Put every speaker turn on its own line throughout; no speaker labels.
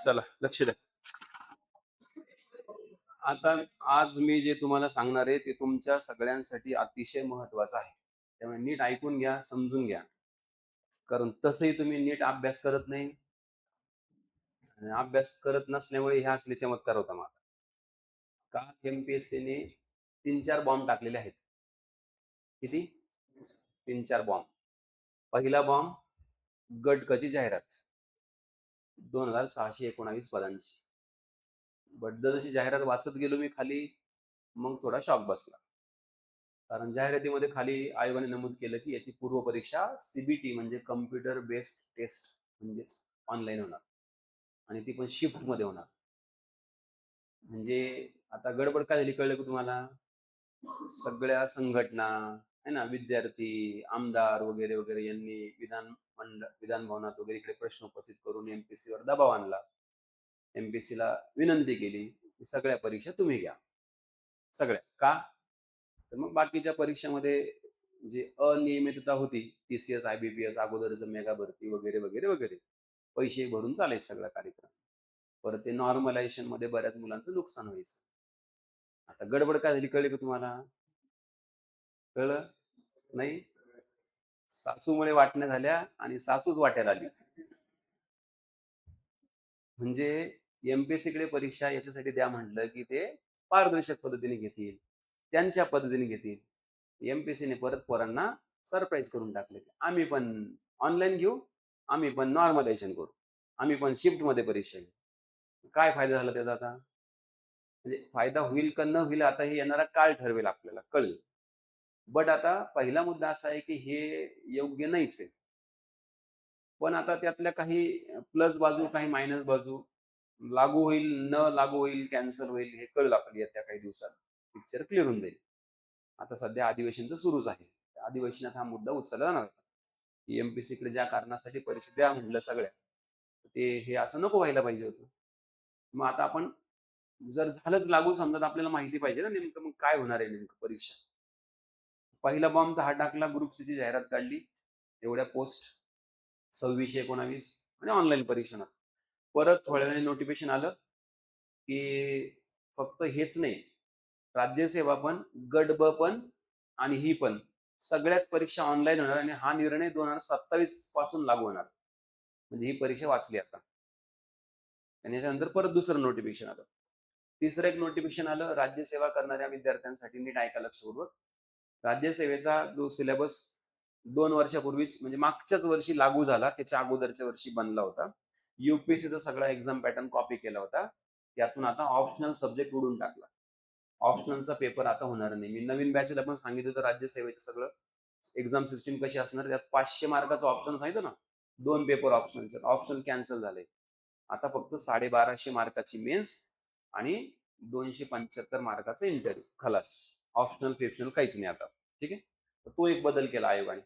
चला लक्ष द्या. आता आज मी जे तुम्हाला सांगणार आहे ते तुमच्या सगळ्यांसाठी अतिशय महत्वाचं आहे. त्यामुळे नीट ऐकून घ्या, समजून घ्या. कारण तसंही तुम्ही नीट अभ्यास करत नाही आणि अभ्यास करत नसल्यामुळे हे असले चमत्कार होता माझा. काल एम-पी-एस-सीने 3-4 बॉम्ब टाकलेले आहेत. किती? 3-4 बॉम्ब. पहिला बॉम्ब गट क ची जाहिरात 2619 पदांची. बट जशी जाहिरात वाचत गेलो मी खाली, मग थोडा शॉक बसला. कारण जाहिरातीमध्ये खाली आयोगाने नमूद केलं की याची पूर्वपरीक्षा सीबीटी म्हणजे कम्प्युटर बेस्ड टेस्ट म्हणजेच ऑनलाईन होणार आणि ती पण शिफ्टमध्ये होणार. म्हणजे आता गडबड काय झाली कळलं की तुम्हाला? सगळ्या संघटना आहे ना, विद्यार्थी, आमदार वगैरे वगैरे यांनी विधान भवनात वगैरे इकडे प्रश्न उपस्थित करून एमपीएससी वर दबाव आणला. एमपीएससी ला विनंती केली की सगळ्या परीक्षा तुम्ही घ्या. सगळ्या. का? तर मग बाकीच्या परीक्षामध्ये जे अनियमितता होती, टीसीएस, आयबीपीएस, अगोदरचं मेगा भरती वगैरे, वगैरे, वगैरे. पैसे भरून चालायचा सगळा कार्यक्रम. परत ते नॉर्मलायझेशनमध्ये बऱ्याच मुलांचं नुकसान व्हायचं. आता गडबड काय झाली कळली का तुम्हाला? कळलं? नाही? सासूमुळे वाटण्या झाल्या आणि सासूच वाट्याला आली. म्हणजे एम-पी-एस-सीकडे परीक्षा याच्यासाठी द्या म्हटलं, की ते पारदर्शक पद्धतीने घेतील, त्यांच्या पद्धतीने घेतील. एम-पी-एस-सीने परत पोरांना सरप्राईज करून टाकले. आम्ही पण ऑनलाईन घेऊ, आम्ही पण नॉर्मलायझेशन करू, आम्ही पण शिफ्टमध्ये परीक्षा घेऊ. काय फायदा झाला त्याचा आता? म्हणजे फायदा होईल का न होईल आता हे येणारा काळ ठरवेल आपल्याला, कळेल. बट आता पहिला मुद्दा असा आहे, की हे योग्य नाहीच आहे. पण आता त्यातल्या काही प्लस बाजू, काही मायनस बाजू, लागू होईल, न लागू होईल, कॅन्सल होईल, हे कळलं आपल्याला येत्या काही दिवसात. पिक्चर क्लिअर होऊन जाईल. आता सध्या अधिवेशन तर सुरूच आहे. त्या अधिवेशनात हा मुद्दा उचलला जाणार होता. एम-पी-एस-सीकडे ज्या कारणासाठी परीक्षा द्या म्हटलं सगळ्या, ते हे असं नको व्हायला पाहिजे होतं. मग आता आपण जर झालंच लागू समजा तर आपल्याला माहिती पाहिजे ना नेमकं मग काय होणार आहे नेमकं परीक्षा. पहिला बॉम्ब तर हा टाकला, ग्रुप सीची जाहिरात काढली. एवढ्या पोस्ट 2619 आणि ऑनलाईन परीक्षा होणार. परत थोड्या वेळाने नोटिफिकेशन आलं, की फक्त हेच नाही, राज्यसेवा पण, गट ब पण आणि ही पण सगळ्याच परीक्षा ऑनलाईन होणार आणि हा निर्णय 2027 पासून लागू होणार. म्हणजे ही परीक्षा वाचली आता. आणि याच्यानंतर परत दुसरं नोटिफिकेशन आलं. तिसरं एक नोटिफिकेशन आलं राज्यसेवा करणाऱ्या विद्यार्थ्यांसाठी. नीट ऐका लक्षपूर्वक. राज्यसेवेचा जो सिलेबस 2 वर्षापूर्वीच म्हणजे मागच्याच वर्षी लागू झाला, त्याच्या अगोदरच्या वर्षी बनला होता. यूपीएससीचा सगळा एक्झाम पॅटर्न कॉपी केला होता. त्यातून आता ऑप्शनल सब्जेक्ट उडून टाकला. ऑप्शनलचा पेपर आता होणार नाही. मी नवीन बॅचला पण सांगितलं होतं राज्यसेवेचं सगळं एक्झाम सिस्टीम कशी असणार. त्यात 500 मार्काचं ऑप्शन सांगितलं ना, 2 पेपर ऑप्शनलचे. ऑप्शनल कॅन्सल झाले. आता फक्त 1250 मार्काची मेन्स आणि 275 मार्काचा इंटरव्ह्यू. खलास. ऑप्शनल फिप्शनल काहीच नाही आता. ठीक आहे. तर तो एक बदल केला आयोगाने.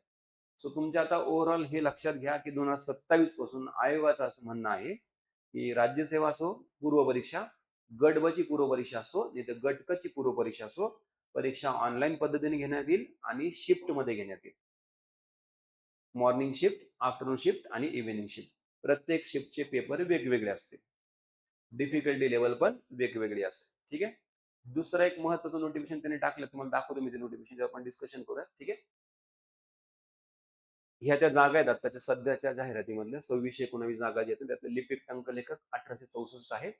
सो तुमच्या आता ओव्हरऑल हे लक्षात घ्या की 2027 पासून आयोगाचं असं म्हणणं आहे की राज्यसेवा असो, पूर्वपरीक्षा, गट ब ची पूर्वपरीक्षा असो, नाही तर गट क ची पूर्वपरीक्षा असो, परीक्षा ऑनलाईन पद्धतीने घेण्यात येईल आणि शिफ्टमध्ये घेण्यात येईल. मॉर्निंग शिफ्ट, आफ्टरनून शिफ्ट आणि इव्हिनिंग शिफ्ट. प्रत्येक शिफ्टचे पेपर वेगवेगळे असतील. डिफिकल्टी लेवल पण वेगवेगळी असेल. ठीक आहे. दुसरं एक महत्त्वाचं नोटिफिकेशन त्यांनी टाकलं, तुम्हाला दाखवतो मी ते नोटिफिकेशन जेव्हा आपण डिस्कशन करूया. ठीक आहे. ह्या त्या जागा आहेत आताच्या सध्याच्या जाहिरातीमधल्या 2619 जागा ज्या आहेत त्यातले लिपिक टंकलेखक 1864 आहे.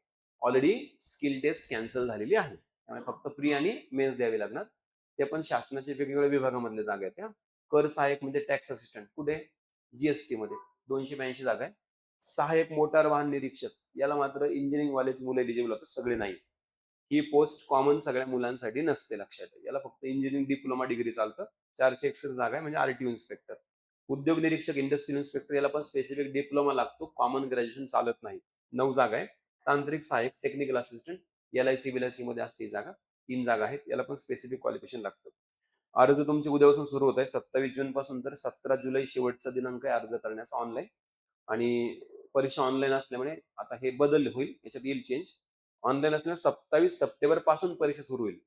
ऑलरेडी स्किल टेस्ट कॅन्सल झालेली आहे. त्यामुळे फक्त प्री आणि मेन्स द्यावी लागणार. ते पण शासनाच्या वेगवेगळ्या विभागामधल्या जागा आहेत त्या. कर सहाय्यक म्हणजे टॅक्स असिस्टंट कुठे? जीएसटी मध्ये 282 जागा आहे. सहाय्यक मोटार वाहन निरीक्षक याला मात्र इंजिनिअरिंग वालेच मुलं एलिजिबल होतात, सगळे नाही. ही पोस्ट कॉमन सगळ्या मुलांसाठी नसते, लक्षात ठेवा. याला फक्त इंजिनिअरिंग डिप्लोमा डिग्री चालतं. 461 जागा आहे म्हणजे आरटीओ इन्स्पेक्टर. उद्योग निरीक्षक इंडस्ट्रियल इन्स्पेक्टर याला पण स्पेसिफिक डिप्लोमा लागतो, कॉमन ग्रॅज्युएशन चालत नाही. 9 जागा आहे. तांत्रिक सहाय्यक टेक्निकल असिस्टंट एलआयसी बिलायसी मध्ये असते ही जागा. 3 जागा आहेत. याला पण स्पेसिफिक क्वालिफिकेशन लागतं. अर्ज तुमचे उद्यापासून सुरू होत आहे 27 जून पासून, तर 17 जुलै शेवटचा दिनांक आहे अर्ज करण्याचा ऑनलाईन. आणि परीक्षा ऑनलाईन असल्यामुळे आता हे बदल होईल, याच्यात येईल चेंज. ऑनलाईन असल्यामुळे 27 सप्टेंबर पासून परीक्षा सुरू होईल.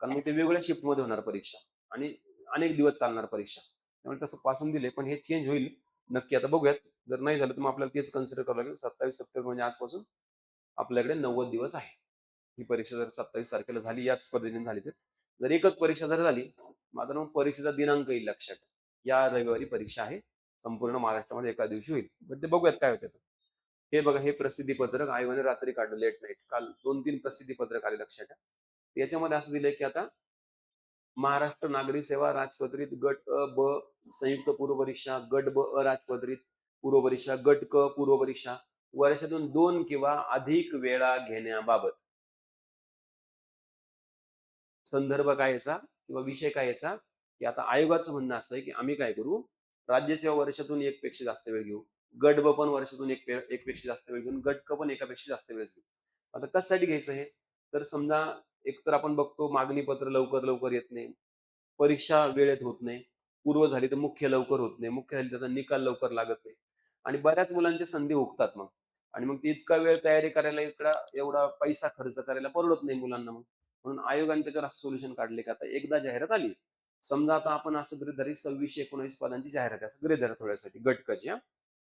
कारण मग ते वेगवेगळ्या शिफ्टमध्ये होणार परीक्षा आणि अनेक दिवस चालणार परीक्षा. त्यामुळे तसं पासून दिले, पण हे चेंज होईल नक्की. आता बघूयात. जर नाही झालं तर मग आपल्याला तेच कन्सिडर करावं लागेल. 27 सप्टेंबर म्हणजे आजपासून आपल्याकडे 90 दिवस आहे. ही परीक्षा जर 27 तारखेला झाली, याच पद्धतीने झाली तर. जर एकच परीक्षा जर झाली, मात्र मग परीक्षेचा दिनांक येईल लक्षात. या रविवारी परीक्षा आहे. संपूर्ण महाराष्ट्रामध्ये एका दिवशी होईल. पण ते बघूयात काय होतं. हे बघा, हे प्रसिद्धी पत्रक आयोगाने रात्री काढलं लेट नाईट. काल 2-3 प्रसिद्धी पत्रक आले लक्षात ठेवा. याच्यामध्ये असं दिलंय की आता महाराष्ट्र नागरी सेवा राजपत्रित गट ब संयुक्त पूर्व परीक्षा, गट ब अराजपत्रित पूर्व परीक्षा, गट क पूर्व परीक्षा वर्षातून 2 किंवा अधिक वेळा घेण्याबाबत संदर्भ काय याचा किंवा विषय काय याचा, की आता आयोगाचं म्हणणं असं आहे की आम्ही काय करू, राज्यसेवा वर्षातून 1 पेक्षा जास्त वेळ घेऊ. गट ब पण वर्षातून 1 पेक्षा जास्त वेळ घेऊन गट क पण एकापेक्षा जास्त वेळेस घेऊ. आता कशासाठी घ्यायचं हे? तर समजा एकतर आपण बघतो मागणी पत्र लवकर येत नाही. परीक्षा वेळेत होत नाही. पूर्व झाली तर मुख्य लवकर होत नाही. मुख्य झाली त्याचा निकाल लवकर लागत नाही. आणि बऱ्याच मुलांच्या संधी हुकतात मग. आणि मग ते इतका वेळ तयारी करायला, इतका एवढा पैसा खर्च करायला परवडत नाही मुलांना मग. म्हणून आयोगाने त्याच्यावर असं सोल्युशन काढले की आता एकदा जाहिरात आली. समजा आता आपण असं गृहीत धरू 2619 पदांची जाहिरात आहे. असं गृहीत धरा थोड्यासाठी गट क ची हां.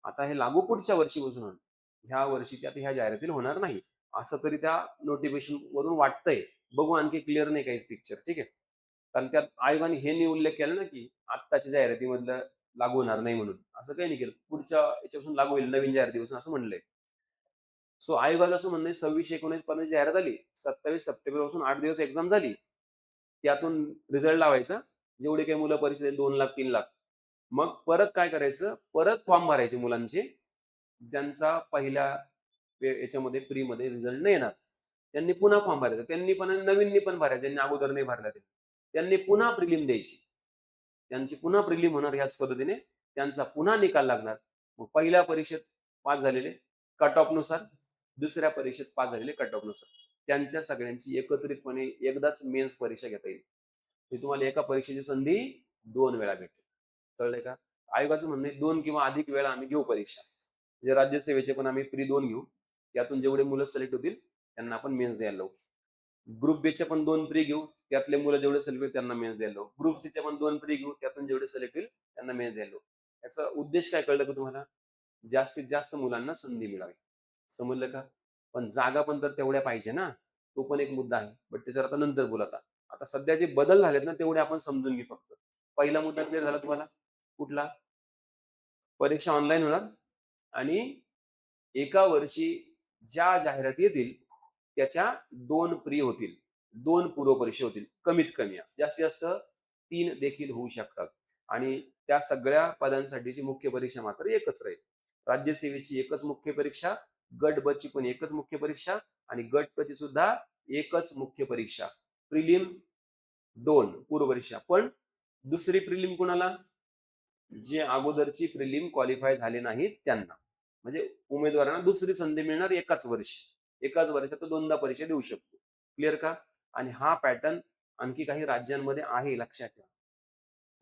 आता हे लागू पुढच्या वर्षीपासून होणार. ह्या वर्षीच्या आता ह्या जाहिरातीला होणार नाही. असं तरी त्या नोटिफिकेशन वरून वाटतंय. बघू, आणखी क्लिअर नाही काहीच पिक्चर. ठीक आहे. कारण त्यात आयोगाने हे नाही उल्लेख केला ना, की आत्ताच्या जाहिरातीमधलं लागू होणार नाही म्हणून. असं काही नाही केलं. पुढच्या याच्यापासून लागू होईल नवीन जाहिरातीपासून असं म्हणलंय. सो आयोगाचं असं म्हणणं आहे 26-19 पर्यंत जाहिरात आली. 27 सप्टेंबरपासून 8 दिवस एक्झाम झाली. त्यातून रिझल्ट लावायचा. जेवढे काही मुलं परीक्षेत 2,00,000 3,00,000 मग परत काय करायचं? परत फॉर्म भरायचे मुलांचे. ज्यांचा पहिल्या याच्यामध्ये प्रीमध्ये रिझल्ट नाही येणार. त्यांनी पुन्हा फॉर्म भरायचा. त्यांनी पण आणि नवीननी पण भरायचा. ज्यांनी अगोदर नाही भरला त्यांनी. त्यांनी पुन्हा प्रिलिम द्यायची. त्यांची पुन्हा प्रिलिम होणार ह्याच पद्धतीने. त्यांचा पुन्हा निकाल लागणार. मग पहिल्या परीक्षेत पास झालेले कट ऑफ नुसार, दुसऱ्या परीक्षेत पास झालेले कट ऑफ नुसार. त्यांच्या सगळ्यांची एकत्रितपणे एकदाच मेन्स परीक्षा घेता येईल. म्हणजे तुम्हाला एका परीक्षेची संधी 2 वेळा भेटेल. कळलंय का? आयोगाचं म्हणणं आहे 2 किंवा अधिक वेळा आम्ही घेऊ परीक्षा. म्हणजे राज्यसेवेचे पण आम्ही प्री 2 घेऊ. त्यातून जेवढे मुलं सिलेक्ट होतील त्यांना आपण मेन्स द्यायला लावू. ग्रुप बीचे पण 2 प्री घेऊ. त्यातले मुलं जेवढे सिलेक्ट होतील त्यांना मेन्स द्यायला लावू. ग्रुप सीचे पण 2 प्री घेऊ. त्यातून जेवढे सिलेक्ट होईल त्यांना मेन्स द्यायला लावू. याचा उद्देश काय कळलं का तुम्हाला? जास्तीत जास्त मुलांना संधी मिळावी. समजलं का? पण जागा पण तर तेवढ्या पाहिजे ना. तो पण एक मुद्दा आहे. बट त्याच्यावर आता नंतर बोलू आता. आता सध्या जे बदल झालेत ना तेवढे आपण समजून घेऊ फक्त. पहिला मुद्दा क्लिअर झाला तुम्हाला? कुठला? परीक्षा ऑनलाईन होणार आणि एका वर्षी ज्या जाहिराती येतील त्याच्या 2 प्री होतील. 2 पूर्वपरीक्षा होतील. कमीत कमी हां. जास्तीत जास्त 3 देखील होऊ शकतात. आणि त्या सगळ्या पदांसाठीची मुख्य परीक्षा मात्र एकच राहील. राज्यसेवेची एकच मुख्य परीक्षा, गट ब ची पण एकच मुख्य परीक्षा आणि गट क ची सुद्धा एकच मुख्य परीक्षा. प्रिलिम 2 पूर्वपरीक्षा. पण दुसरी प्रिलिम कुणाला? जे अगोदरची प्रिलिम क्वालिफाय झाले नाहीत त्यांना. म्हणजे उमेदवारांना दुसरी संधी मिळणार एकाच वर्षी. एकाच वर्षात तो 2दा परीक्षा देऊ शकतो. क्लिअर का? आणि हा पॅटर्न आणखी काही राज्यांमध्ये आहे लक्षात ठेवा.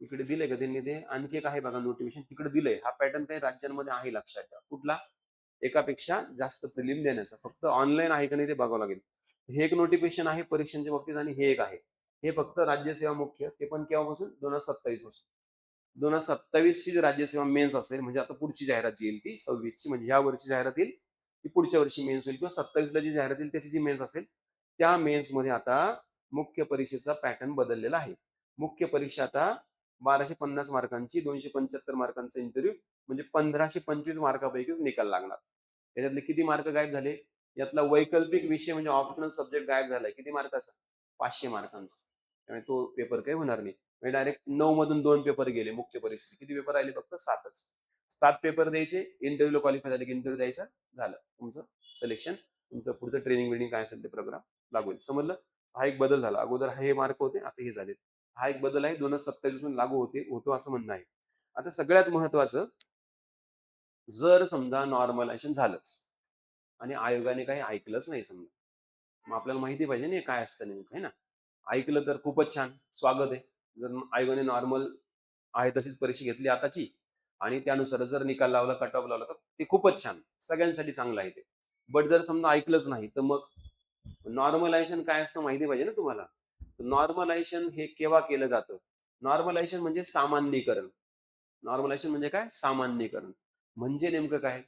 इकडे दिलंय का त्यांनी ते? आणखी एक आहे बघा नोटिफिकेशन तिकडे दिलंय. हा पॅटर्न काही राज्यांमध्ये आहे लक्षात ठेवा. कुठला? एकापेक्षा जास्त प्रिलिम देण्याचा. फक्त ऑनलाईन आहे का नाही ते बघावं लागेल. हे एक नोटिफिकेशन आहे परीक्षांच्या बाबतीत आणि हे एक आहे. हे फक्त राज्यसेवा मुख्य ते पण केव्हापासून? 2027 पासून. 2027 ची राज्यसेवा मेन्स असेल म्हणजे आता पुढची जाहिरात जी येईल ती 26 ची म्हणजे ह्या वर्षी जाहिरात येईल ती पुढच्या वर्षी मेन्स होईल किंवा 27 ला जी जाहिरात येईल त्याची जी मेन्स असेल त्या मेन्स मध्ये आता मुख्य परीक्षेचा पॅटर्न बदललेला आहे. मुख्य परीक्षा आता 1250 मार्कांची 275 मार्कांचा इंटरव्ह्यू म्हणजे 1525 मार्कापैकीच निकाल लागणार. त्याच्यातले किती मार्क गायब झाले? यातला वैकल्पिक विषय म्हणजे ऑप्शनल सब्जेक्ट गायब झालाय. किती मार्काचा? 500 मार्कांचा. त्यामुळे तो पेपर काही होणार नाही. म्हणजे डायरेक्ट 9 मधून 2 पेपर गेले मुख्य परीक्षेचे. किती पेपर राहिले? फक्त 7च. 7 पेपर द्यायचे. इंटरव्ह्यूला क्वालिफाय झाले की इंटरव्ह्यू द्यायचा. झालं तुमचं सिलेक्शन. तुमचं पुढचं ट्रेनिंग बिनिंग काय असेल ते प्रोग्राम लागू होईल. समजलं? हा एक बदल झाला. अगोदर हे मार्क होते, आता हे झाले. हा एक बदल आहे. 2027 पासून लागू होतो असं म्हणणं आहे. आता सगळ्यात महत्वाचं, जर समजा नॉर्मलायझेशन झालंच आणि आयोगाने काही ऐकलंच नाही समजा. मग आपल्याला माहिती पाहिजे ना काय असतं नेमकं, आहे ना? ऐकलं तर खूपच छान, स्वागत आहे. जर आयोगाने नॉर्मल आहे तशीच परीक्षा घेतली आताची आणि त्यानुसार जर निकाल लावला, कट ऑफ लावला तर ते खूपच छान. सगळ्यांसाठी चांगलं आहे ते. बट जर समजा ऐकलंच नाही तर मग नॉर्मलायझेशन काय असतं माहिती पाहिजे ना तुम्हाला. नॉर्मलायझेशन हे केव्हा केलं जातं? नॉर्मलायझेशन म्हणजे सामान्यीकरण. नॉर्मलायझेशन म्हणजे काय? सामान्यीकरण. म्हणजे नेमकं काय?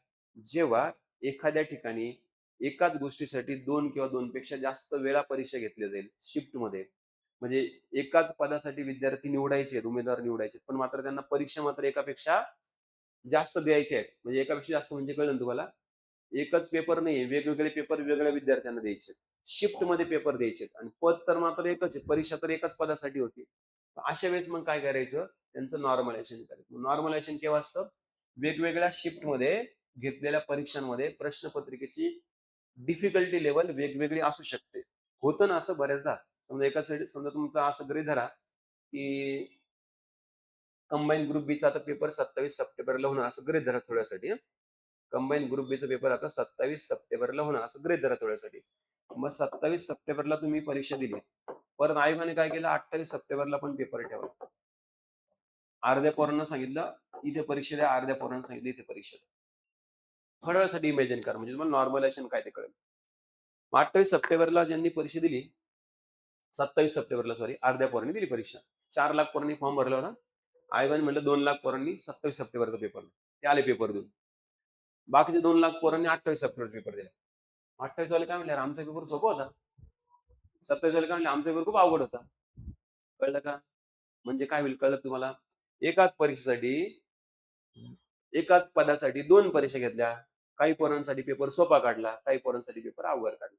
जेव्हा एखाद्या ठिकाणी एकाच गोष्टीसाठी 2 किंवा 2 पेक्षा जास्त वेळा परीक्षा घेतली जाईल शिफ्टमध्ये. म्हणजे एकाच पदासाठी विद्यार्थी निवडायचे आहेत, उमेदवार निवडायचे आहेत. पण मात्र त्यांना परीक्षा मात्र एकापेक्षा जास्त द्यायचे आहेत. म्हणजे एकापेक्षा जास्त म्हणजे कळलं ना तुम्हाला? एकच पेपर नाहीये, वेगवेगळे पेपर वेगळ्या विद्यार्थ्यांना द्यायचे. शिफ्टमध्ये पेपर द्यायचे आणि पद तर मात्र एकच आहे. परीक्षा तर एकाच पदासाठी होती. अशा वेळेस मग काय करायचं? त्यांचं नॉर्मलायझेशन करायचं. नॉर्मलायझेशन केव्हा असतं? वेगवेगळ्या शिफ्टमध्ये घेतलेल्या परीक्षांमध्ये प्रश्नपत्रिकेची डिफिकल्टी लेव्हल वेगवेगळी असू शकते. होतं ना असं बऱ्याचदा. समजा एका साइड समजा तुमचा असं गृहीत धरा, की कंबाईन ग्रुप बीचा आता पेपर 27 सप्टेंबरला होणार असं गृहीत धरा थोड्यासाठी. कंबाईन ग्रुप बीचा पेपर आता 27 सप्टेंबरला होणार असं गृहीत धरा थोड्यासाठी. मग 27 सप्टेंबरला तुम्ही परीक्षा दिली. परत आयोगाने काय केलं 28 सप्टेंबरला पण पेपर ठेवला. अर्ध्या पोरांना सांगितलं इथे परीक्षा द्या, अर्ध्या पोरांना सांगितलं इथे परीक्षा द्या. थोड्या वेळासाठी इमॅजिन करा म्हणजे तुम्हाला नॉर्मलायझेशन काय ते कळेल. 28 सप्टेंबरला ज्यांनी परीक्षा दिली, 27 सप्टेंबरला सॉरी अर्ध्या पोरांनी दिली परीक्षा. 4,00,000 पोरांनी फॉर्म भरला होता. आयोगाने म्हटलं 2,00,000 पोरांनी 27 सप्टेंबरचा पेपर ते आले पेपर देऊन. बाकीचे 2,00,000 पोरांनी 28 सप्टेंबर पेपर दिला. 28 वाले काय म्हणले, आमचा पेपर सोपा होता. 27 वाले काय म्हणले, आमचा पेपर खूप अवघड होता. कळलं का? म्हणजे काय होईल कळलं तुम्हाला? एकाच परीक्षेसाठी, एकाच पदासाठी 2 परीक्षा घेतल्या. काही पोरांसाठी पेपर सोपा काढला, काही पोरांसाठी पेपर अवघड काढला.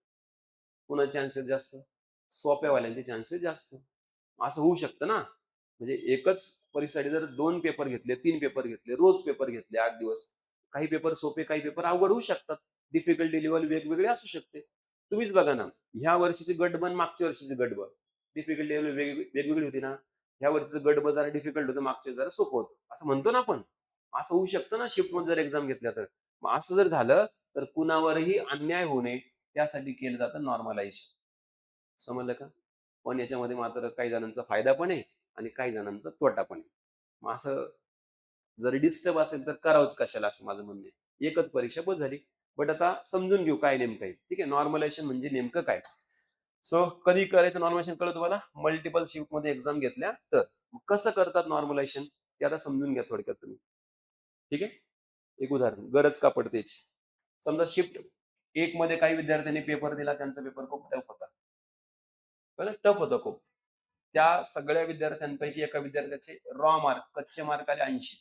कुणाचे चान्सेस जास्त? सोप्यावाल्यांचे चान्सेस जास्त. असं होऊ शकतं ना. म्हणजे एकच परीक्षेसाठी जर 2 पेपर घेतले, 3 पेपर घेतले, रोज पेपर घेतले 8 दिवस. काही पेपर सोपे, काही पेपर अवघड होऊ शकतात. डिफिकल्टी लेव्हल वेगवेगळी असू शकते. तुम्हीच बघा ना, ह्या वर्षीची गट ब मागच्या वर्षीची गट ब. डिफिकल्टी लेव्हल वेगवेगळी होती ना. ह्या वर्षीचं गट ब जरा डिफिकल्ट होतं, मागच्या जरा सोपं होतं. असं म्हणतो ना आपण. असं होऊ शकतं ना शिफ्टमध्ये जर एक्झाम घेतल्या तर. मग असं जर झालं, तर कुणावरही अन्याय होऊ नये त्यासाठी केलं जातं नॉर्मलायझेशन. समजलं का? पण याच्यामध्ये मात्र काही जणांचा फायदा पण आहे आणि काही जणांचा तोटा पण आहे. मग असं जर डिस्टर्ब असेल तर करावंच कशाला असं माझं म्हणणं आहे. एकच परीक्षा बस झाली. बट आता समजून घेऊ काय नेमकं आहे. ठीक आहे. नॉर्मलायझेशन म्हणजे नेमकं काय? सो कधी करायचं नॉर्मलायझेशन कळलं तुम्हाला? मल्टिपल शिफ्टमध्ये एक्झाम घेतल्या तर. मग कसं करतात नॉर्मलायझेशन ते आता समजून घ्या थोडक्यात तुम्ही. ठीक आहे? एक उदाहरण गरज का पडते याची. समजा शिफ्ट 1 मध्ये काही विद्यार्थ्यांनी पेपर दिला, त्यांचा पेपर खूप टफ होता. कळलं? टफ होता खूप. त्या सगळ्या विद्यार्थ्यांपैकी एका विद्यार्थ्याचे रॉ मार्क, कच्चे मार्क आले 80.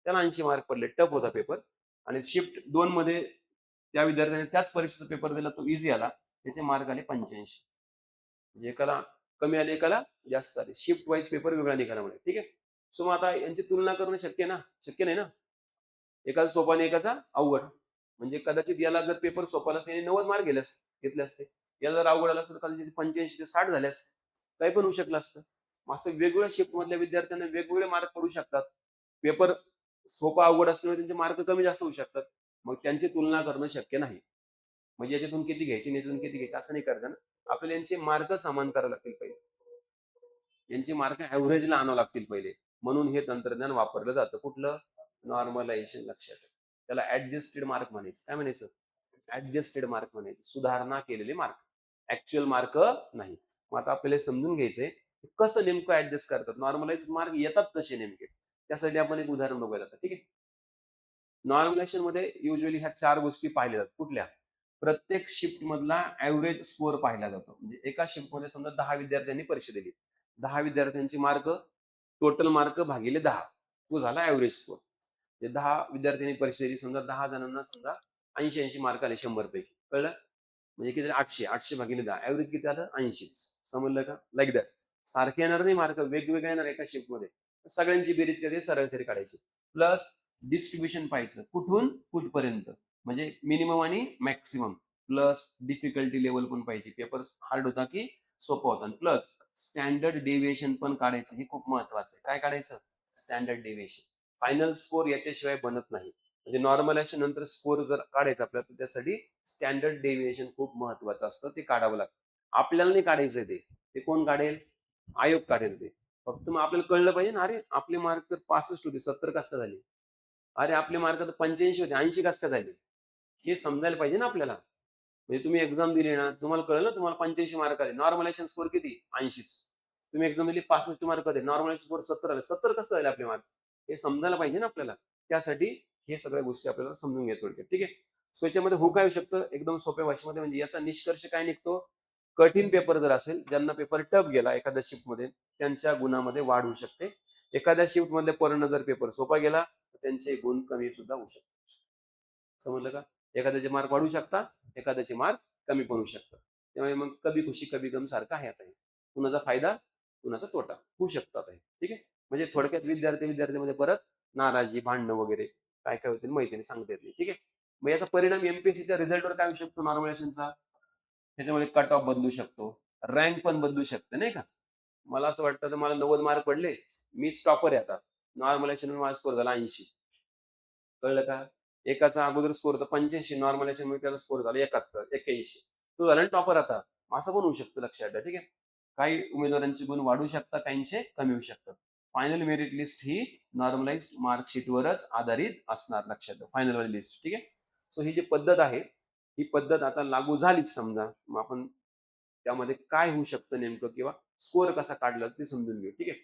त्याला 80 मार्क पडले. टफ होता पेपर आणि शिफ्ट 2 मध्ये त्या विद्यार्थ्याने त्याच परीक्षेचा पेपर दिला, तो ईझी आला. त्याचे मार्क आले 85. म्हणजे एकाला कमी आले, एकाला जास्त आले. शिफ्ट वाईज पेपर वेगळा निघाला म्हणे. ठीक आहे. सो मग आता यांची तुलना करणं शक्य ना? शक्य नाही ना? एकाचा सोपा आणि एकाचा अवघड. म्हणजे कदाचित याला जर पेपर सोपा आला, त्याने 90 मार्क घेतले असते. याला जर अवघड आला असतं, तर कदाचित 85 ते 60 झाले असते. काही पण होऊ शकलं असतं. मग असं वेगवेगळ्या शिफ्टमधल्या विद्यार्थ्यांना वेगवेगळे मार्क पडू शकतात. पेपर सोपा अवघड असल्यामुळे त्यांचे मार्क कमी जास्त होऊ शकतात. मग त्यांची तुलना करणं शक्य नाही. म्हणजे याच्यातून किती घ्यायचे आणि याच्यातून किती घ्यायचे असं नाही करता ना. आपल्याला यांचे मार्क समान करावे लागतील पहिले. यांची मार्क ॲव्हरेजला आणावे लागतील पहिले. म्हणून हे तंत्रज्ञान वापरलं जातं. कुठलं? नॉर्मलायझेशन लक्षात ठेवा. त्याला ॲडजस्टेड मार्क म्हणायचं. काय म्हणायचं? ॲडजस्टेड मार्क म्हणायचं. सुधारणा केलेले मार्क. ॲक्चुअल मार्क नाही. मग आता आपल्याला समजून घ्यायचंय कसं नेमकं ॲडजस्ट करतात. नॉर्मलाइज्ड मार्क येतात कसे नेमके? त्यासाठी आपण एक उदाहरण बघूया आता. ठीक आहे. नॉर्मलायझेशनमध्ये युजुअली ह्या 4 गोष्टी पाहिल्या जातात. कुठल्या? प्रत्येक शिफ्टमधला ॲव्हरेज स्कोर पाहिला जातो. म्हणजे एका शिफ्टमध्ये समजा 10 विद्यार्थ्यांनी परीक्षा दिली. 10 विद्यार्थ्यांची मार्क टोटल मार्क भागिले 10 तो झाला ॲव्हरेज स्कोर. म्हणजे 10 विद्यार्थ्यांनी परीक्षा दिली समजा 10 जणांना समजा 80-80 मार्क आले 100 पैकी. कळलं? म्हणजे किती 800. 800 भागिले 10 ॲव्हरेज किती आलं? 80च. समजलं का? Like that. सारखे येणार नाही मार्क, वेगवेगळे येणार एका शिफ्टमध्ये. सगळ्यांची बेरीज करायची, सरासरी काढायची. प्लस डिस्ट्रिब्युशन पाहायचं. कुठून कुठपर्यंत. म्हणजे मिनिमम आणि मॅक्सिमम. प्लस डिफिकल्टी लेवल पण पाहिजे. पेपर हार्ड होता की सोपा होता. प्लस स्टँडर्ड डेव्हिएशन पण काढायचं. हे खूप महत्वाचं आहे. काय काढायचं? Standard deviation. फायनल स्कोर याच्याशिवाय बनत नाही. म्हणजे नॉर्मलायझेशन नंतर स्कोर जर काढायचा आपल्याला तर त्यासाठी स्टँडर्ड डेव्हिएशन खूप महत्वाचं असतं. ते काढावं लागतं. आपल्याला नाही काढायचं ते. ते कोण काढेल? आयोग काढेल ते. फक्त मग आपल्याला कळलं पाहिजे ना, अरे आपले मार्क तर 65 होते, 70 कसं काय झाले? अरे आपले मार्क तर 85 होते, 80 कसं काय झाले? हे समजायला पाहिजे ना आपल्याला. म्हणजे तुम्ही एक्झाम दिली ना, तुम्हाला कळलं ना तुम्हाला 85 मार्क आले. नॉर्मलायझेशन स्कोर किती? 80च. तुम्ही एक्झाम दिली 65 मार्क आले. नॉर्मलायझेशन स्कोर 70 आले. 70 कसं झाले आपले मार्क? हे समजायला पाहिजे ना आपल्याला. त्यासाठी हे सगळ्या गोष्टी आपल्याला समजून घ्यायला थोडक्यात. ठीक आहे. सो याच्यामध्ये हो काय होऊ शकतं एकदम सोप्या भाषेमध्ये, म्हणजे याचा निष्कर्ष काय निघतो, कठीण पेपर जर असेल, ज्यांना पेपर टफ गेला एखाद्या शिफ्टमध्ये, त्यांच्या गुणामध्ये वाढ होऊ शकते. एखाद्या शिफ्ट मधल्या पोरांना जर पेपर सोपा गेला तर त्यांचे गुण कमी सुद्धा होऊ शकतात. समजलं का? एखाद्याचे मार्क वाढू शकतात, एखाद्याचे मार्क कमी पण होऊ शकतात. त्यामुळे मग कभी खुशी कभी गम सारखं आहे आता हे. कुणाचा फायदा कुणाचा तोटा होऊ शकतात आहे. ठीक आहे. म्हणजे थोडक्यात विद्यार्थ्यामध्ये परत नाराजी, भांडणं वगैरे काय काय होतील माहिती नाही, सांगता येत नाही. ठीक आहे. मग याचा परिणाम एमपीएससीच्या रिझल्टवर काय होऊ शकतो नॉर्मलायझेशनचा? त्याच्यामुळे कट ऑफ बदलू शकतो, रँक पण बदलू शकते नाही का? मला असं वाटतं तर मला 90 मार्क पडले, मीच टॉपर आहे आता. नॉर्मलायझेशन माझा स्कोर झाला 80. कळलं का? एकाचा अगोदर स्कोर होता 85, नॉर्मलायझेशनमुळे त्याचा स्कोर झाला 71, 81. तो झाला टॉपर आता. असं पण होऊ शकतं, लक्षात ठेवा. ठीक आहे. काही उमेदवारांचे गुण वाढू शकतात, काहींचे कमी होऊ शकतात. फायनल मेरिट लिस्ट ही नॉर्मलाइज्ड मार्कशीटवरच आधारित असणार, लक्षात ठेवा. फायनल वाली लिस्ट. ठीक आहे. सो ही जी पद्धत आहे, ही पद्धत आता लागू झालीच समजा. मग आपण त्यामध्ये काय होऊ शकतं नेमकं किंवा स्कोर कसा काढला ते समजून घेऊ. ठीक आहे.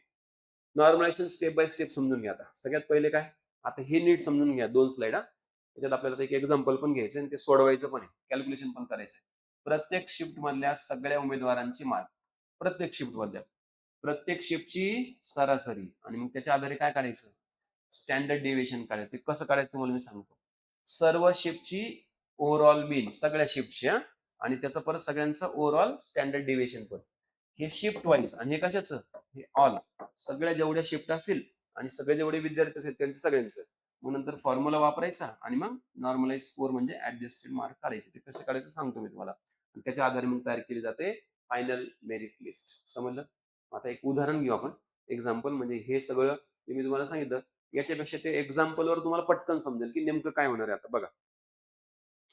नॉर्मलायझेशन स्टेप बाय स्टेप समजून घ्या. आता सगळ्यात पहिले काय, आता हे नीट समजून घ्या. 2 स्लाइड. त्याच्यात आपल्याला एक एक्झाम्पल पण घ्यायचं आणि ते सोडवायचं पण आहे, कॅल्क्युलेशन पण करायचं आहे. प्रत्येक शिफ्ट मधल्या सगळ्या उमेदवारांची मार्क, प्रत्येक शिफ्ट मधल्या प्रत्येक शिफ्टची सरासरी, आणि मग त्याच्या आधारे काय काढायचं, स्टँडर्ड डेव्हिएशन काढायचं. ते कसं काढायचं तुम्हाला मी सांगतो. सर्व शिफ्टची ओव्हरऑल मीन, सगळ्या शिफ्टची, आणि त्याचं परत सगळ्यांचं ओव्हरऑल स्टँडर्ड डेव्हिएशन पण. हे शिफ्ट वाईज, आणि हे कशाचं, हे ऑल, सगळ्या जेवढ्या शिफ्ट असतील आणि सगळे जेवढे विद्यार्थी असतील त्यांचं सगळ्यांचं. मग नंतर फॉर्म्युला वापरायचा आणि मग नॉर्मलाइज स्कोर म्हणजे ऍडजस्टेड मार्क काढायचे. ते कसे काढायचं सांगतो मी तुम्हाला. त्याच्या आधारे मग तयार केली जाते फायनल मेरिट लिस्ट. समजलं? आता एक उदाहरण घेऊ आपण, एक्झाम्पल. म्हणजे हे सगळं जे मी तुम्हाला सांगितलं याच्यापेक्षा ते एक्झाम्पलवर तुम्हाला पटकन समजेल की नेमकं काय होणार आहे. आता बघा,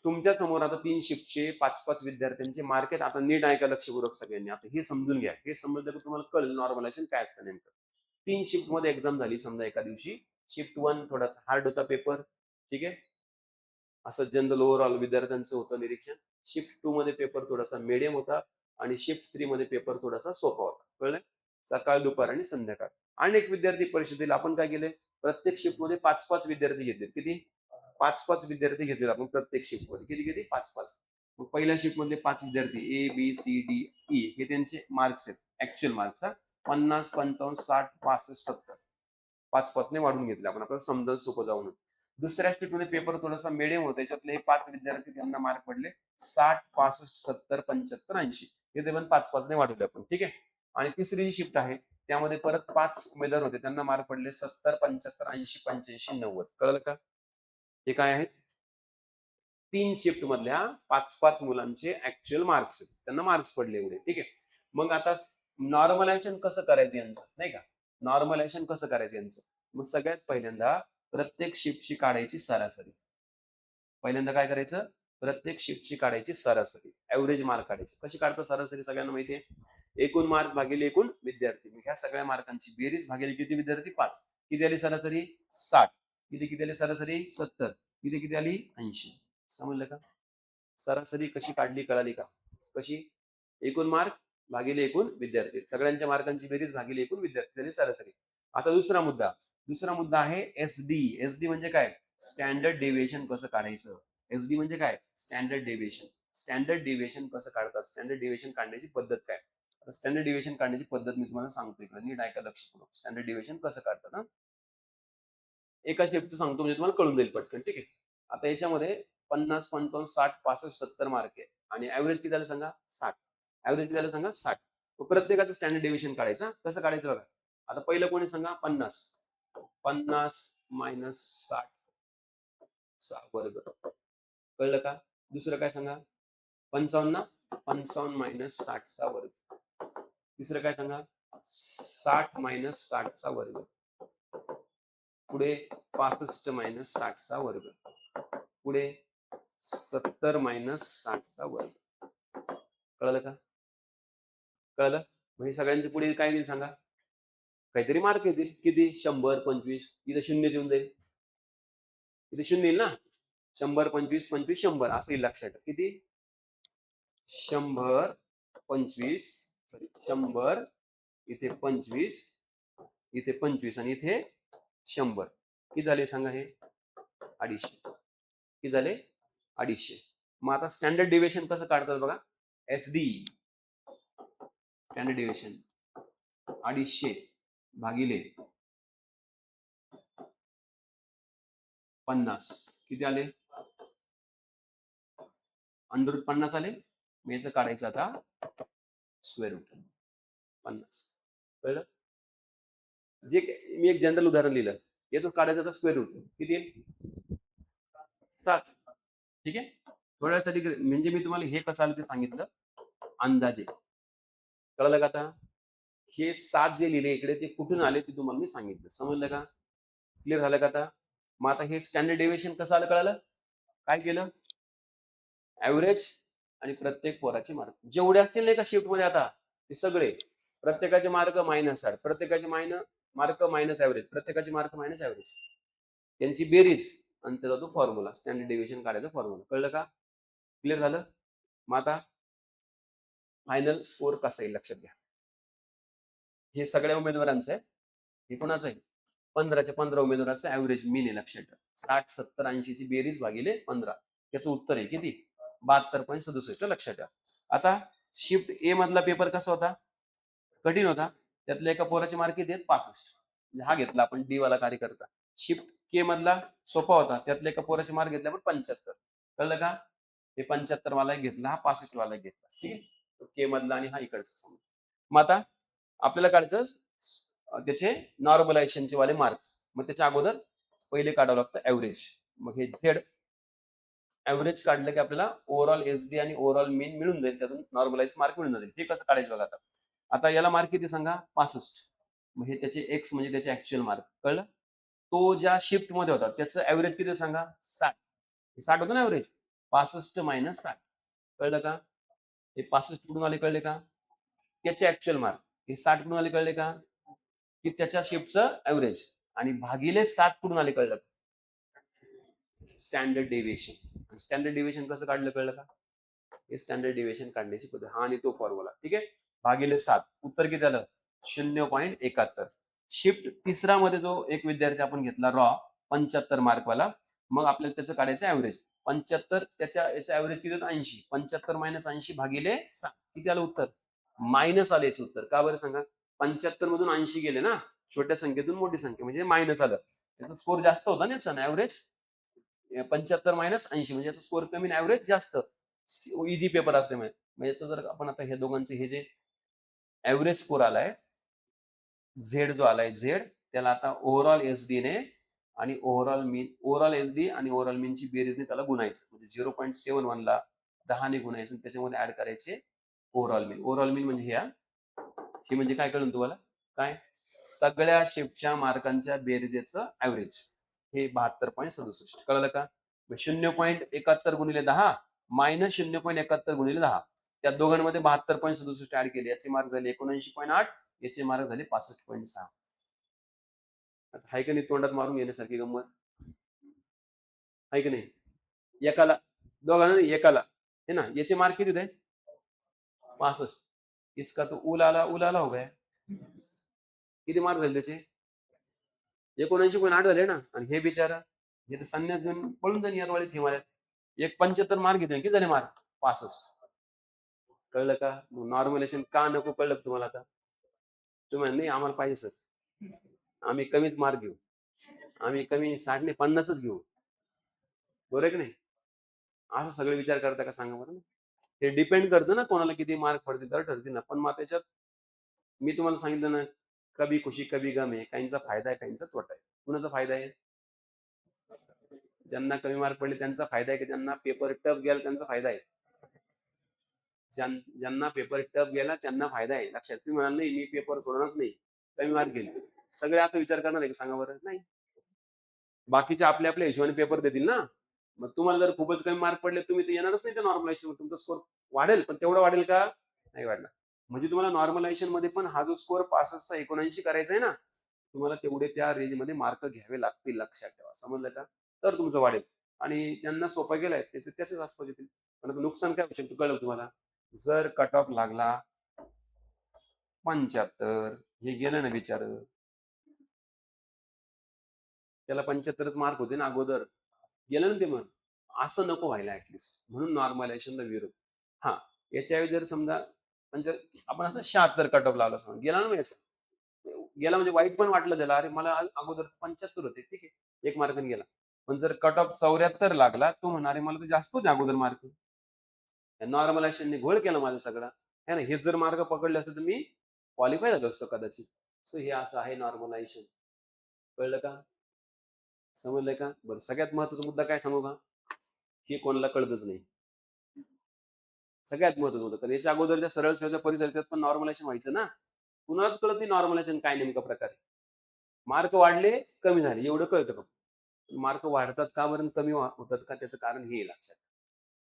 तुमच्या समोर आता 3 शिफ्टचे 5-5 विद्यार्थ्यांचे मार्क आहेत. आता नीट ऐका लक्षपूर्वक सगळ्यांनी. आता हे समजून घ्या. हे समजलं की तुम्हाला कळेल नॉर्मलायझेशन काय असतं नेमकं. 3 शिफ्ट मध्ये एक्झाम झाली समजा एका दिवशी. शिफ्ट 1 थोडासा हार्ड होता पेपर. ठीक आहे. असं जनरल ओव्हरऑल विद्यार्थ्यांचं होतं निरीक्षण. शिफ्ट 2 मध्ये पेपर थोडासा मीडियम होता आणि शिफ्ट 3 मध्ये पेपर थोडासा सोपा होता. कळलं? सकाळ, दुपार आणि संध्याकाळ. अनेक विद्यार्थी परीक्षा दिले. आपण काय केले, प्रत्येक शिफ्ट मध्ये 5-5 विद्यार्थी घेतले. किती? 5-5 विद्यार्थी घेतले आपण प्रत्येक शिफ्ट मध्ये. किती किती? 5-5. मग पहिल्या शिफ्ट मधले 5 विद्यार्थी A B C D E हे त्यांचे मार्क्स आहेत, ऍक्च्युअल मार्क्स. 50, 55, 60, 65, 70. 5-5 ने वाढून घेतले आपण, आपल्याला समजायला सोपं जाऊ म्हणून. दुसऱ्या शिफ्ट मध्ये पेपर थोडासा मिडियम होता. त्याच्यातले 5 विद्यार्थी त्यांना मार्क पडले 60, 65, 70, 75, 80. हे ते पण 5-5 ने वाढवले आपण. ठीक आहे. आणि तिसरी जी शिफ्ट आहे त्यामध्ये परत 5 उमेदवार होते, त्यांना मार्क पडले 70, 75, 80, 85, 90. कळलं का? हे काय आहेत? 3 शिफ्ट मधल्या 5-5 मुलांचे ऍक्च्युअल मार्क्स, त्यांना मार्क्स पडले एवढे. ठीक आहे. मग आता नॉर्मलायझेशन कसं करायचं यांचं, नाही का? नॉर्मलायझेशन कसं करायचं यांचं. मग सगळ्यात पहिल्यांदा प्रत्येक शिफ्टची काढायची सरासरी. पहिल्यांदा काय करायचं, प्रत्येक शिफ्टची काढायची सरासरी, ऍव्हरेज मार्क काढायची. कशी काढतात सरासरी सगळ्यांना माहिती आहे. एकूण मार्क भागिले एकूण विद्यार्थी. ह्या सगळ्या मार्कांची बेरीज भागिले किती विद्यार्थी? 5. किती आली सरासरी? 60. किती किती आली सरासरी? 70. किती किती आली? 80. समजलं का? सरासरी कशी काढली कळाली का? कशी? एकूण मार्क भागिले एकूण विद्यार्थी, सगळ्यांच्या मार्कांची बेरीज भागिले एकूण विद्यार्थी झाली सरासरी. आता दुसरा मुद्दा आहे एसडी. एसडी म्हणजे काय? स्टँडर्ड डेव्हिएशन कसं काढायचं. एसडी म्हणजे काय? Standard deviation. स्टँडर्ड डेव्हिएशन कसं काढतात, स्टँडर्ड डेव्हिएशन काढण्याची पद्धत काय. आता स्टँडर्ड डेव्हिएशन काढण्याची पद्धत मी तुम्हाला सांगतो, इकडे नीट ऐका लक्षपूर्वक. स्टँडर्ड डेव्हिएशन कसं काढतात. एका शिफ्टचं सांगतो म्हणजे तुम्हाला कळून जाईल पटकन. ठीक आहे. आता याच्यामध्ये 50, 55, 60, 65, 70 मार्क आहे आणि ऍव्हरेज किती झालं सांगा? 60. ऍव्हरेज किती झालं सांगा? 60. प्रत्येकाचं स्टँडर्ड डेव्हिएशन काढायचं. कसं काढायचं बघा. आता पहिलं कोणी सांगा? 50. 50 मायनस 60 चा वर्ग. कळलं का? दुसरं काय सांगा? 55. 55 मायनस 60 चा वर्ग. तिसरं काय सांगा? 60 मायनस 60 चा वर्ग. पुढे 65 मायनस 60 चा वर्ग. पुढे 70 मायनस 60 चा वर्ग. कळलं का? कळलं? मग हे सगळ्यांच्या पुढे काय येईल सांगा? काहीतरी मार्क येतील. किती? 100, 25. इथं शून्यच येऊन जाईल. इथे शून्य येईल ना. 100, 25, 25, 100 असं येईल, लक्षात ठेवा. किती? 100, 25, सॉरी 100, इथे 25, इथे 25 आणि इथे 100. किती झाले सांगा हे? 250. किती झाले? 250. मग आता स्टँडर्ड डिव्हिएशन कसं काढतात बघा. SD स्टँडर्ड डिव्हिएशन 250 भागिले 50 किती आले? √50 आले. मग याचं काढायचं आता स्क्वेअर रूट 50. कळलं? मी एक जनरल उदाहरण लिहिलं, याचं काढायचं आता स्क्वेअर रूट किती आहे? 7. ठीक आहे. थोड्यासाठी म्हणजे मी तुम्हाला हे कसं आलं ते सांगितलं अंदाजे. कळलं का आता? हे 7 जे लिहिले इकडे ते कुठून आले ते तुम्हाला मी सांगितलं. समजलं का? क्लिअर झालं का आता? मग आता हे स्टँडर्ड डेव्हिएशन कसं आलं कळालं? काय केलं? ऍव्हरेज आणि प्रत्येक पोराचे मार्क जेवढे असतील नाही का शिफ्टमध्ये आता ते सगळे प्रत्येकाचे मार्क मायनस आहे, प्रत्येकाचे मार्क मायनस ऍव्हरेज, प्रत्येकाचे मार्क मायनस ऍव्हरेज, त्यांची बेरीज आणि त्याचा तो फॉर्म्युला स्टँडर्ड डेव्हिएशन काढायचा फॉर्म्युला. कळलं का? क्लिअर झालं? मग आता फायनल स्कोर कसा येईल लक्षात घ्या. हे सगळ्या उमेदवारांचं आहे. हे कोणाचं आहे? 15च्या 15 उमेदवाराचं ऍव्हरेज मीन आहे. लक्षात ठेवा. 60, 70, 80 ची बेरीज भागिले 15 त्याचं उत्तर आहे किती? 72.67. लक्षात ठेवा. आता शिफ्ट ए मधला पेपर कसा होता? कठीण होता. त्यातल्या एका पोराचे मार्क किती आहेत? 65. हा घेतला आपण डी वाला कार्यकर्ता. शिफ्ट के मधला सोपा होता. त्यातल्या एका पोराचे मार्क घेतले आपण 75. कळलं का? हे 75 वाला घेतला, हा 65 वाला घेतला. ठीक आहे. के मधला आणि हा इकडचा समज. मग आता आपल्याला काढायचं त्याचे नॉर्मलायझेशनचे वाले मार्क. मग त्याच्या अगोदर पहिले काढावं लागतं ऍव्हरेज. मग हे झेड ऍव्हरेज काढलं की आपल्याला ओव्हरऑल SD आणि ओव्हरऑल मीन मिळून जाईल. त्यातून नॉर्मलाइज मार्क मिळून जाईल. हे कसं काढायचं बघा आता. आता याला मार्क किती सांगा? 65. मग हे त्याचे एक्स म्हणजे त्याचे ऍक्च्युअल मार्क. कळलं? तो ज्या शिफ्ट मध्ये होता त्याचं ऍव्हरेज किती सांगा? 60. 60 होतं ना ऍव्हरेज. 65 मायनस 60. कळलं का? हे 65 कुठून आले कळले का? त्याचे ऍक्च्युअल मार्क. हे 60 कुठून आले कळले का? की त्याच्या शिफ्टचं ऍव्हरेज आणि भागिले 7 कुठून आले कळलं? Standard deviation. स्टँडर्ड डेव्हिएशन कसं काढलं कळलं का? हे स्टँडर्ड डेव्हिएशन काढण्याची पद्धत. हा आणि तो फॉर्म्युला. ठीक आहे. भागिले 7 उत्तर किती आलं? 0.71. शिफ्ट तिसरा मध्ये जो एक विद्यार्थी आपण घेतला रॉ 75 मार्कवाला, मग आपल्याला त्याचं काढायचं ऍव्हरेज. 75 त्याच्या याचं ऍव्हरेज किती होतं? 80. 75 मायनस 80 भागिले 7 किती आलं उत्तर? मायनस आले याचं उत्तर. का बरं सांगा? 75 मधून 80 गेले ना, छोट्या संख्येतून मोठी संख्या म्हणजे मायनस आलं. त्याचा स्कोर जास्त होता ना याचा ऍव्हरेज. 75 मायनस 80 म्हणजे याचा स्कोर कमी ऍव्हरेज जास्त. इझी पेपर असल्यामुळे. म्हणजे याचं जर आपण आता हे दोघांचे हे जे ऍव्हरेज स्कोर आलाय झेड जो आलाय झेड त्याला आता ओव्हरऑल SD ने आणि ओव्हरऑल SD आणि ओव्हरऑल मीनची बेरीजने त्याला गुणायचं. म्हणजे 0.71 ला 10 ने गुणायचं आणि त्याच्यामध्ये ऍड करायचे ओव्हरऑल मीन. ओव्हरऑल मीन म्हणजे हे म्हणजे काय कळलं तुम्हाला? काय? सगळ्या शिफ्टच्या मार्कांच्या बेरजेचं ऍव्हरेज. हे 72.67. कळलं का? 0.71 गुणिले 10 मायनस 0.71 गुणिले 10. त्या दोघांमध्ये 72.67 ऍड केले. याचे मार्क झाले 79.8. याचे मार्क झाले 65.6. हाय का नाही तोंडात मारून घेण्यासारखी गंमत? हाय का नाही? एकाला दोघांना नाही एकाला है ना. याचे मार्क किती होते? 65. इसका तो उलाला हो गया. किती मार्क झाले त्याचे? 79.8 झाले ना. आणि हे बिचारा हे तर संन्यास घेऊन पळून जाईल यारवाळीच हिमालयात. एक 75 मार्क घेतले. किती झाले मार्क? 65. कळलं का? नॉर्मलायझेशन का नको कळलं तुम्हाला आता? तुम्ही नाही आम्हाला पाहिजे सर. आम्ही कमीच मार्क घेऊ. आम्ही कमी 60 नाही 50च घेऊ. बरोबर आहे की नाही? असं सगळे विचार करता का सांगा बरं? हे डिपेंड करतं ना कोणाला किती मार्क पडतील तर ठरतील ना. पण मग त्याच्यात मी तुम्हाला सांगितलं ना, कभी खुशी कभी गम आहे. काहींचा फायदा आहे, काहींचा तोटा आहे. कुणाचा फायदा आहे? ज्यांना कमी मार्क पडले त्यांचा फायदा आहे की ज्यांना पेपर टफ गेला त्यांचा फायदा आहे. ज्यांना पेपर टफ गेला त्यांना फायदा आहे. लक्षात. तुम्ही म्हणाल नाही मी पेपर सोडणारच नाही, कमी मार्क गेले. सगळे असा विचार करणार आहे का सांगा बरं? नाही. बाकीचे आपल्या आपल्या हिशोबाने पेपर देतील ना. मग तुम्हाला जर खूपच कमी मार्क पडले तुम्ही तर येणारच नाही त्या नॉर्मलायझेशन. तुमचा स्कोर वाढेल पण तेवढा वाढेल का? नाही वाढणार. म्हणजे तुम्हाला नॉर्मलायझेशन मध्ये पण हा जो स्कोर 65 चा 79 करायचा आहे ना, तुम्हाला तेवढे त्या रेंजमध्ये मार्क घ्यावे लागतील. लक्षात ठेवा. समजलं का? तर तुमचं वाढेल. आणि ज्यांना सोपा गेलाय त्याच्याच आसपास येतील. पण नुकसान काय होऊ शकतं कळलं तुम्हाला? जर कट ऑफ लागला 75 हे गेलं ना बिचार, त्याला 75च मार्क होते ना अगोदर, गेलं ना ते. मग असं नको व्हायला ऍटलिस्ट, म्हणून नॉर्मलायझेशनला विरोध. हा, याच्याऐवजी जर समजा म्हणजे आपण असं 76 कट ऑफ लावला समजा, गेला ना याचा, गेला म्हणजे वाईट पण वाटलं त्याला, अरे मला अगोदर 75 होते, ठीक आहे, 1 मार्काने गेला. पण जर कट ऑफ 74 लागला, तो म्हणणार आहे मला तर जास्त होते अगोदर मार्क. नॉर्मलायझेशनने घोळ केला माझा सगळा. है ना? हे जर मार्क पकडले असते तर मी क्वालिफाय झालो असतो कदाचित. सो हे असं आहे नॉर्मलायझेशन. कळलं का? समजलंय का? बरं, सगळ्यात महत्त्वाचा मुद्दा काय सांगू का? हे कोणाला कळतच नाही. सगळ्यात महत्त्वाचं होतं. कारण याच्या अगोदरच्या सरळ सेवेच्या परीक्षेत पण नॉर्मलायझेशन व्हायचं ना. कुणालाच कळत नाही नॉर्मलायझेशन काय नेमका प्रकार आहे. मार्क वाढले, कमी झाले एवढं कळतं फक्त. मार्क वाढतात का बरं आणि कमी होतात का त्याचं कारण हे आहे लक्षात.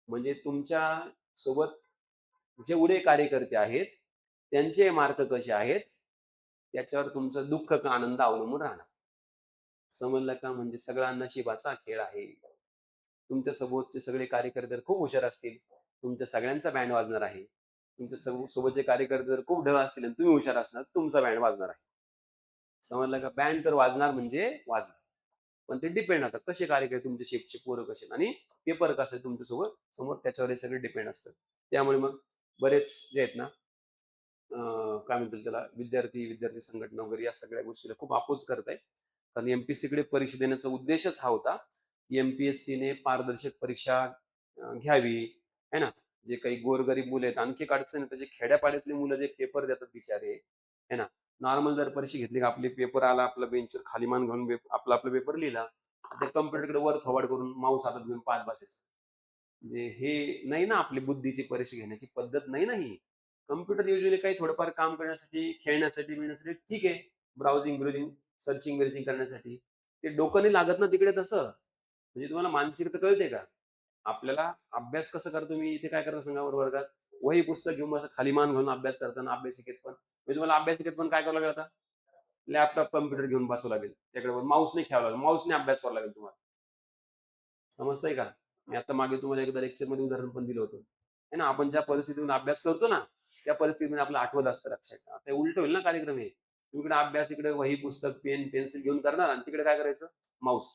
म्हणजे तुमच्या सोबत जेवढे कार्यकर्ते आहेत, त्यांचे मार्क कसे आहेत, त्याच्यावर तुमचं दुःख का आनंद अवलंबून राहणार. समजलं का? म्हणजे सगळा नशिबाचा खेळ आहे. तुमच्या सोबतचे सगळे कार्यकर्ते जर खूप हुशार असतील, तुमच्या सगळ्यांचा बँड वाजणार आहे. तुमच्या सोबतचे कार्यकर्ते जर खूप ढ असतील आणि तुम्ही हुशार असणार, तुमचा बँड वाजणार आहे. समजलं का? बँड तर वाजणार म्हणजे वाजणार. पण ते डिपेंड राहतात. कसे कार्यकर्ते तुमचे शेपचे पोरं कसे आणि पेपर कसा आहे तुमच्यासोबत समोर त्याच्यावर हे सगळे डिपेंड असतं. त्यामुळे मग बरेच जे आहेत ना, काय म्हणतील त्याला, विद्यार्थी संघटना वगैरे या सगळ्या गोष्टीला खूप अपोज करत आहे. कारण एमपीएससीकडे परीक्षा देण्याचा उद्देशच हा होता, की एमपीएससीने पारदर्शक परीक्षा घ्यावी, है ना? जे काही गोरगरीब मुलं आहेत, आणखी एक अडचण आहे त्याचे खेड्यापाड्यातली मुलं जे पेपर देतात बिचारे, है ना? नॉर्मल जर परीक्षा घेतली का आपले पेपर आला, आपला बेंचवर खाली मान घालून आपला आपला पेपर लिहिला, त्या कम्प्युटरकडे वर थोबाड करून माऊस हातात घेऊन पाहत बसायचं. म्हणजे हे नाही ना, आपली बुद्धीची परीक्षा घेण्याची पद्धत नाही ना ही. कम्प्युटर युजली काही थोडंफार काम करण्यासाठी, खेळण्यासाठी, बिळण्यासाठी ठीक आहे. ब्राउझिंग सर्चिंग करण्यासाठी. ते डोकं नाही लागत ना तिकडे तसं. म्हणजे तुम्हाला मानसिकता कळते का? आपल्याला अभ्यास कसं करतो मी इथे काय करता सांगा बरं वर्गात? वही पुस्तक घेऊन बसा, खाली मान घालून अभ्यास करताना अभ्यासिकेत पण. म्हणजे तुम्हाला अभ्यासिकेत पण काय करावं लागेल आता? लॅपटॉप, कॉम्प्युटर घेऊन बसावं लागेल. त्याकडे माऊस नाही खेळावं लागेल. माऊसने अभ्यास करावा लागेल तुम्हाला. समजतंय का? मी आता मागे तुम्हाला एकदा लेक्चरमध्ये उदाहरण पण दिलं होतं. आहे ना, आपण ज्या परिस्थितीतून अभ्यास करतो ना, त्या परिस्थितीमध्ये आपलं आठवत असतं लक्षात. आता उलटं होईल ना कार्यक्रम हे. तुम्ही इकडे अभ्यास, इकडे वही, पुस्तक, पेन, पेन्सिल घेऊन करणार आणि तिकडे काय करायचं? माऊस.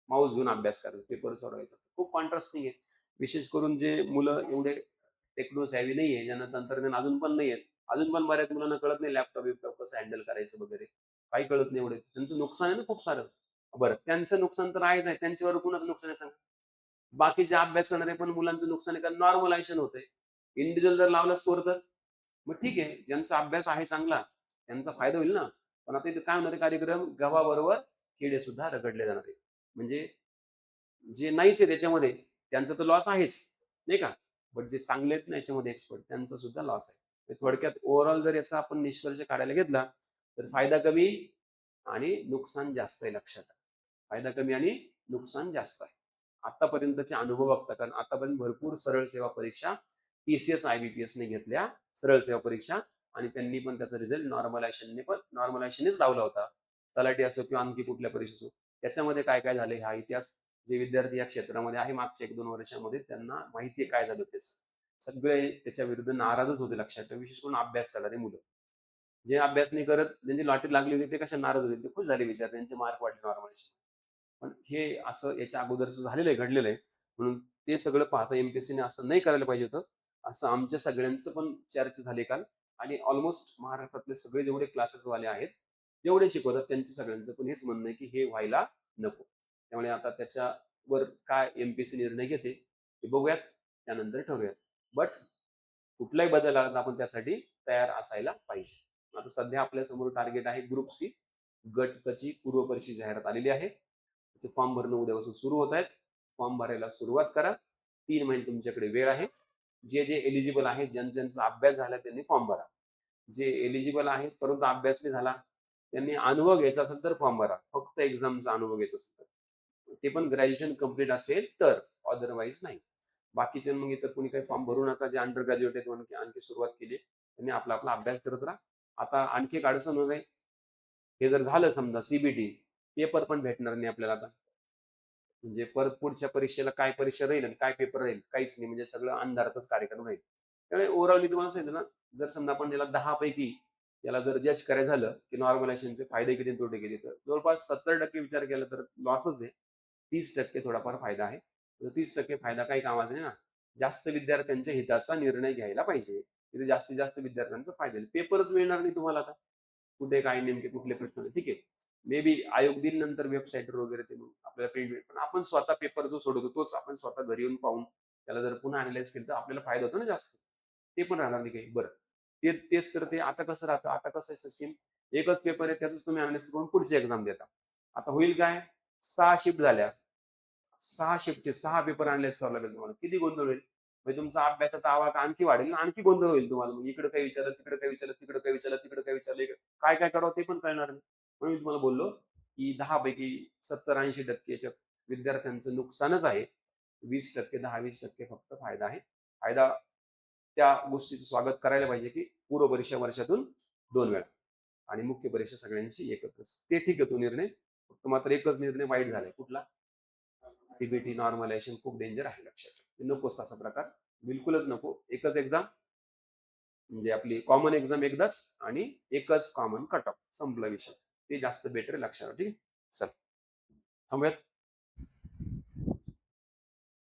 माऊस घेऊन अभ्यास करायचा, पेपर सोडवायचा. खूप कॉन्ट्रास्टिंग आहे. विशेष करून जे मुलं एवढे टेक्नो सॅव्ही नाहीये, ज्यांना तंत्रज्ञान अजून पण नाहीये. अजून पण बऱ्याच मुलांना कळत नाही लॅपटॉप-बिपटॉप कसं हँडल करायचं वगैरे. काही कळत नाही एवढे. त्यांचं नुकसान आहे ना खूप सारं. बरं, त्यांचं नुकसान तर आहेच आहे. त्यांच्यावर कुणाचं नुकसान आहे सांगा? बाकीचे अभ्यास करणारे पण मुलांचं नुकसान आहे, कारण नॉर्मलायझेशन होतंय. इंडिव्हिज्युअल जर लावला स्कोर तर मग ठीक आहे. ज्यांचा अभ्यास आहे चांगला, त्यांचा फायदा होईल ना. पण आता इथे काय होणार आहे कार्यक्रम, गव्हाबरोबर किडे सुद्धा रगडले जाणार आहेत. म्हणजे जे नाहीच आहे त्याच्यामध्ये, त्यांचा तर लॉस आहेच, नाही का? बट जे चांगले आहेत ना याच्यामध्ये एक्सपर्ट, त्यांचा सुद्धा लॉस आहे. म्हणजे थोडक्यात ओव्हरऑल जर याचा आपण निष्कर्ष काढायला घेतला, तर फायदा कमी आणि नुकसान जास्त आहे लक्षात. फायदा कमी आणि नुकसान जास्त आहे. आतापर्यंतचे अनुभव बघता, कारण आतापर्यंत भरपूर सरळ सेवा परीक्षा टीसीएस आयबीपीएसने घेतल्या, सरळ सेवा परीक्षा, आणि त्यांनी पण त्याचा रिझल्ट नॉर्मलायझेशननेच लावला होता. तलाठी असो किंवा आणखी कुठल्या परीक्षा असो. त्याच्यामध्ये काय काय झाले हा इतिहास जे विद्यार्थी या क्षेत्रामध्ये आहे मागच्या 1-2 वर्षामध्ये त्यांना माहिती आहे काय झालं त्याचं. सगळे त्याच्या विरुद्ध नाराजच होते लक्षात ठेवा. विशेष करून अभ्यास करणारी मुलं. जे अभ्यास नाही करत, ज्यांची लॉटरी लागली होती ते कशा नाराज होते. ते खुश झाले बिचारे, त्यांचे मार्क वाढले नॉर्मलायझेशन. पण हे असं याच्या अगोदरचं झालेलं आहे, घडलेलं आहे. म्हणून ते सगळं पाहता एमपीएससीने असं नाही करायला पाहिजे होतं. असं आमच्या सगळ्यांचं पण चर्चा झाली काल, आणि ऑलमोस्ट महाराष्ट्रातले सगळे जेवढे क्लासेसवाले आहेत, जेवढे शिकवतात त्यांचं सगळ्यांचं पण हेच म्हणणं आहे, की हे व्हायला नको. त्यामुळे आता त्याच्यावर काय एमपीएससी निर्णय घेते ते बघूयात, त्यानंतर ठरवूयात. बट कुठलाही बदल आला तर आपण त्यासाठी तयार असायला पाहिजे. आता सध्या आपल्यासमोर टार्गेट आहे ग्रुप सी. गट क ची पूर्व परीक्षेची जाहिरात आलेली आहे. त्याचे फॉर्म भरणं उद्यापासून सुरू होत आहेत. फॉर्म भरायला सुरुवात करा. 3 महिने तुमच्याकडे वेळ आहे. जे एलिजिबल आहेत, ज्यांचा अभ्यास झाला त्यांनी फॉर्म भरा. जे एलिजिबल आहेत परंतु अभ्यास नाही झाला, त्यांनी अनुभव घ्यायचा असेल तर फॉर्म भरा. फक्त एक्झामचा अनुभव घ्यायचा असेल तर. ते पण ग्रॅज्युएशन कंप्लीट असेल तर, अदरवाईज नाही. बाकीचे मग इतर कोणी काही फॉर्म भरू नका. जे अंडर ग्रॅज्युएट आहेत, आणखी सुरुवात केली, त्यांनी आपला आपला अभ्यास करत राहा. आता आणखी एक अडचण होत, हे जर झालं समजा सीबीटी, पेपर पण भेटणार नाही आपल्याला आता. म्हणजे परत पुढच्या परीक्षेला काय परीक्षा राहील आणि काय पेपर राहील काहीच नाही. म्हणजे सगळं अंधारातच कार्यक्रम राहील. त्यामुळे ओव्हरऑल मी तुम्हाला सांगितलं ना, जर समजा आपण याला 10 पैकी याला जर जज करायचं झालं, की नॉर्मलायझेशनचे फायदे किती आणि तोटे किती, तर जवळपास 70% विचार केला तर लॉसच आहे. 30% थोडाफार फायदा आहे. 30% फायदा काही कामाचा नाही ना. जास्त विद्यार्थ्यांच्या हिताचा निर्णय घ्यायला पाहिजे. तिथे जास्तीत जास्त विद्यार्थ्यांचा फायदा होईल. पेपरच मिळणार नाही तुम्हाला आता. कुठे काय नेमके कुठले प्रश्न ठीक आहे. मे बी आयोग दिल नंतर वेबसाईटवर वगैरे ते मग आपल्याला प्रिंट मिळेल. पण आपण स्वतः पेपर जो सोडवतो तोच आपण स्वतः घरी येऊन पाहून त्याला जर पुन्हा अॅनलाईज केलं तर आपल्याला फायदा होतो ना जास्त. ते पण राहणार नाही काही. बरं. तेच तर ते आता कसं राहतं, आता कसं आहे सिस्टम, एकच पेपर आहे त्याचंच तुम्ही अॅनालिसिस करून पुढची एक्झाम देता. आता होईल काय? 6 शिफ्ट झाल्या. 6 शिफ्टचे 6 पेपर अॅनलाईज करावे लागेल तुम्हाला. किती गोंधळ होईल? म्हणजे तुमचा अभ्यासाचा आवाका आणखी वाढेल आणि आणखी गोंधळ होईल तुम्हाला. मग इकडे काय विचारलं, तिकडे काय विचारलं, तिकडे काय विचारलं, तिकडे काय विचारलं, काय काय करावं ते पण कळणार नाही. म्हणून मी तुम्हाला बोललो, की 10 पैकी 70-80% याच्यात विद्यार्थ्यांचं नुकसानच आहे. 20% 10-20% फक्त फायदा आहे. फायदा त्या गोष्टीचं स्वागत करायला पाहिजे, की पूर्व परीक्षा वर्षातून 2 वेळा आणि मुख्य परीक्षा सगळ्यांची एकत्र. ते ठीक आहे तो निर्णय. फक्त मात्र एकच निर्णय वाईट झालाय. कुठला? सीबीटी नॉर्मलायझेशन खूप डेंजर आहे लक्षात ठेवा. नकोच तसा प्रकार. बिलकुलच नको. एकच एक्झाम म्हणजे आपली कॉमन एक्झाम एकदाच आणि एकच कॉमन कट ऑफ. संपला विषय. ते जास्त बेटर आहे लक्षात ठेवा. ठीक आहे. चला थांबूयात.